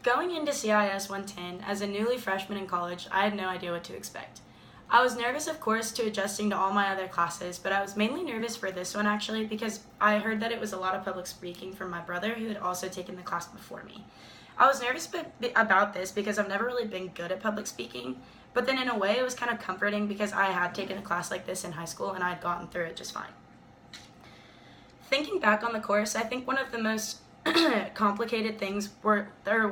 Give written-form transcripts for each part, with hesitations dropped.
Going into CIS 110 as a newly freshman in college, I had no idea what to expect. I was nervous, of course, to adjusting to all my other classes, but I was mainly nervous for this one actually because I heard that it was a lot of public speaking from my brother who had also taken the class before me. I was nervous about this because I've never really been good at public speaking, but then in a way it was kind of comforting because I had taken a class like this in high school and I had gotten through it just fine. Thinking back on the course, I think one of the most complicated things one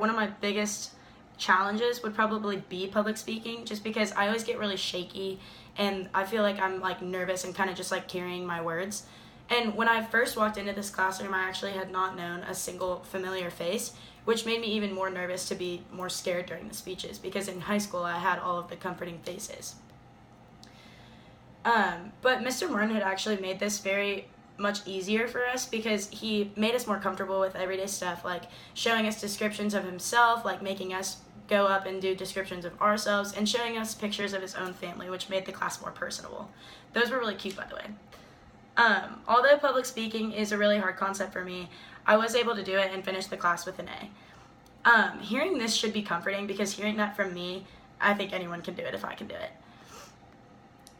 of my biggest challenges would probably be public speaking, just because I always get really shaky and I feel like I'm like nervous and kind of just like carrying my words. And when I first walked into this classroom, I actually had not known a single familiar face, which made me even more nervous to be more scared during the speeches, because in high school I had all of the comforting faces. But Mr. Martin had actually made this very much easier for us because he made us more comfortable with everyday stuff, like showing us descriptions of himself, like making us go up and do descriptions of ourselves, and showing us pictures of his own family, which made the class more personable. Those were really cute, by the way. Although public speaking is a really hard concept for me, I was able to do it and finish the class with an A. Hearing this should be comforting because hearing that from me, I think anyone can do it if I can do it.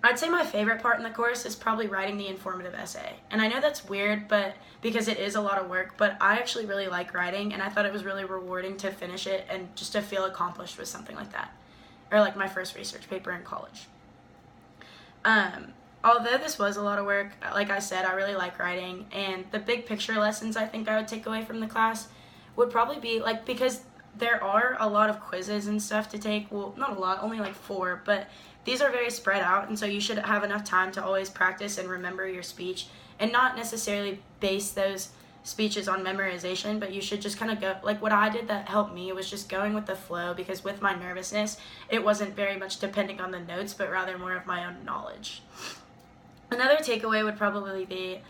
I'd say my favorite part in the course is probably writing the informative essay. And I know that's weird, but because it is a lot of work, but I actually really like writing, and I thought it was really rewarding to finish it and just to feel accomplished with something like that. Or like my first research paper in college. Although this was a lot of work, like I said, I really like writing, and the big picture lessons I think I would take away from the class would probably be, like, because there are a lot of quizzes and stuff to take, well, not a lot, only like 4, but these are very spread out, and so you should have enough time to always practice and remember your speech, and not necessarily base those speeches on memorization, but you should just kind of go, like what I did that helped me was just going with the flow, because with my nervousness, it wasn't very much depending on the notes, but rather more of my own knowledge. Another takeaway would probably be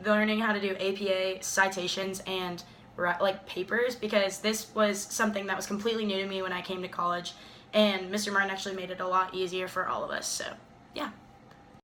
learning how to do APA citations and like papers, because this was something that was completely new to me when I came to college, and Mr. Martin actually made it a lot easier for all of us. So yeah.